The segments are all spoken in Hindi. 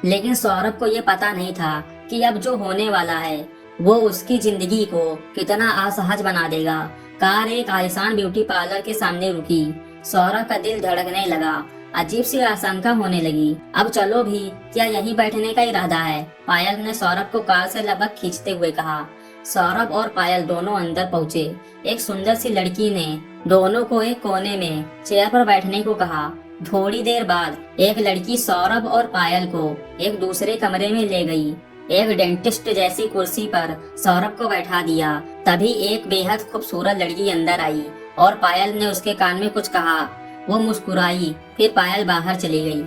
लेकिन सौरभ को ये पता नहीं था कि अब जो होने वाला है वो उसकी जिंदगी को कितना असहज बना देगा। कार एक आलीशान ब्यूटी पार्लर के सामने रुकी। सौरभ का दिल धड़कने लगा। अजीब सी आशंका होने लगी। अब चलो भी, क्या यहीं बैठने का इरादा है? पायल ने सौरभ को कार से लगभग खींचते हुए कहा। सौरभ और पायल दोनों अंदर पहुंचे। एक सुंदर सी लड़की ने दोनों को एक कोने में चेयर पर बैठने को कहा। थोड़ी देर बाद एक लड़की सौरभ और पायल को एक दूसरे कमरे में ले गई। एक डेंटिस्ट जैसी कुर्सी पर सौरभ को बैठा दिया। तभी एक बेहद खूबसूरत लड़की अंदर आई और पायल ने उसके कान में कुछ कहा। वो मुस्कुराई, फिर पायल बाहर चली गई।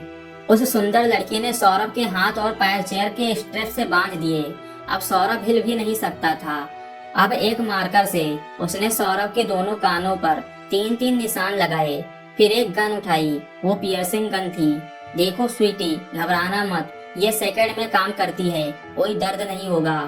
उस सुंदर लड़की ने सौरभ के हाथ और पैर चेयर के स्ट्रेप से बांध दिए। अब सौरभ हिल भी नहीं सकता था। अब एक मार्कर से उसने सौरभ के दोनों कानों पर 3-3 निशान लगाए। फिर एक गन उठाई। वो पियर्सिंग गन थी। देखो स्वीटी, घबराना मत, ये सेकंड में काम करती है, कोई दर्द नहीं होगा।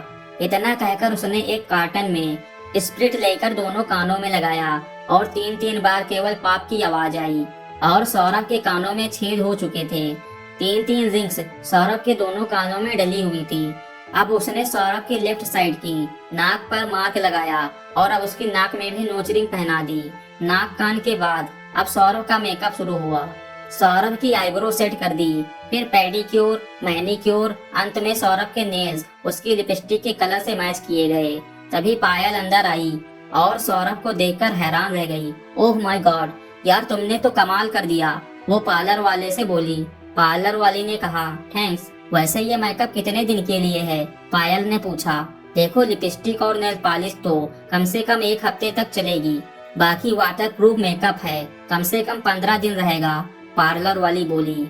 इतना कहकर उसने एक कार्टन में स्प्रिट लेकर दोनों कानों में लगाया और 3-3 बार केवल पाप की आवाज आई और सौरभ के कानों में छेद हो चुके थे। 3-3 रिंग्स सौरभ के दोनों कानों में डली हुई थी। अब उसने सौरभ की लेफ्ट साइड की नाक पर मार्क लगाया और अब उसकी नाक में भी नोच रिंग पहना दी। नाक कान के बाद अब सौरभ का मेकअप शुरू हुआ। सौरभ की आईब्रो सेट कर दी, फिर पेडिक्योर, मैनिक्योर, अंत में सौरभ के नेल्स उसकी लिपस्टिक के कलर से मैच किए गए। तभी पायल अंदर आई और सौरभ को देखकर हैरान रह गई। ओह माय गॉड, यार तुमने तो कमाल कर दिया, वो पार्लर वाले से बोली। पार्लर वाली ने कहा, थैंक्स। वैसे ये मेकअप कितने दिन के लिए है? पायल ने पूछा। देखो, लिपस्टिक और नेल पॉलिश तो कम से कम 1 हफ्ते तक चलेगी, बाकी वाटर प्रूफ मेकअप है, कम से कम 15 दिन रहेगा, पार्लर वाली बोली।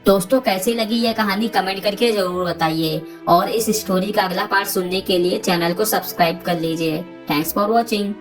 दोस्तों, कैसी लगी यह कहानी कमेंट करके जरूर बताइए और इस स्टोरी का अगला पार्ट सुनने के लिए चैनल को सब्सक्राइब कर लीजिए। Thanks for watching.